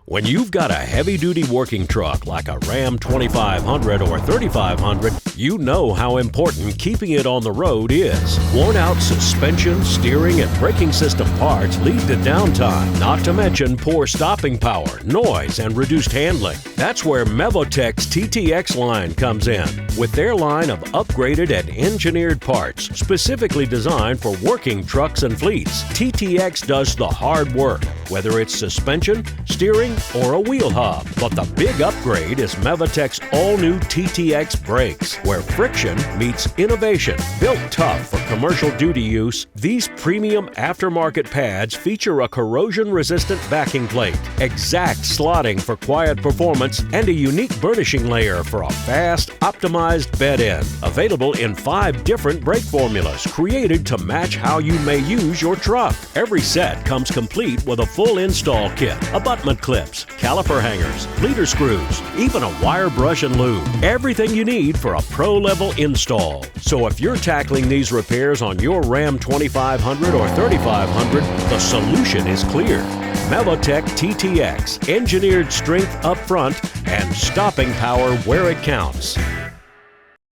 When you've got a heavy-duty working truck like a Ram 2500 or 3500, you know how important keeping it on the road is. Worn-out suspension, steering, and braking system parts lead to downtime, not to mention poor stopping power, noise, and reduced handling. That's where Mevotech's TTX line comes in. With their line of upgraded and engineered parts specifically designed for working trucks and fleets, TTX does the hard work, whether it's suspension, steering, or a wheel hub. But the big upgrade is Mevotech's all-new TTX brakes, where friction meets innovation. Built tough for commercial duty use, these premium aftermarket pads feature a corrosion-resistant backing plate, exact slotting for quiet performance, and a unique burnishing layer for a fast, optimized bed end. Available in 5 different brake formulas, created to match how you may use your truck. Every set comes complete with a full install kit, abutment clips, caliper hangers, leader screws, even a wire brush and lube. Everything you need for a pro-level install. So if you're tackling these repairs on your Ram 2500 or 3500, the solution is clear. Mevotech TTX, engineered strength up front and stopping power where it counts.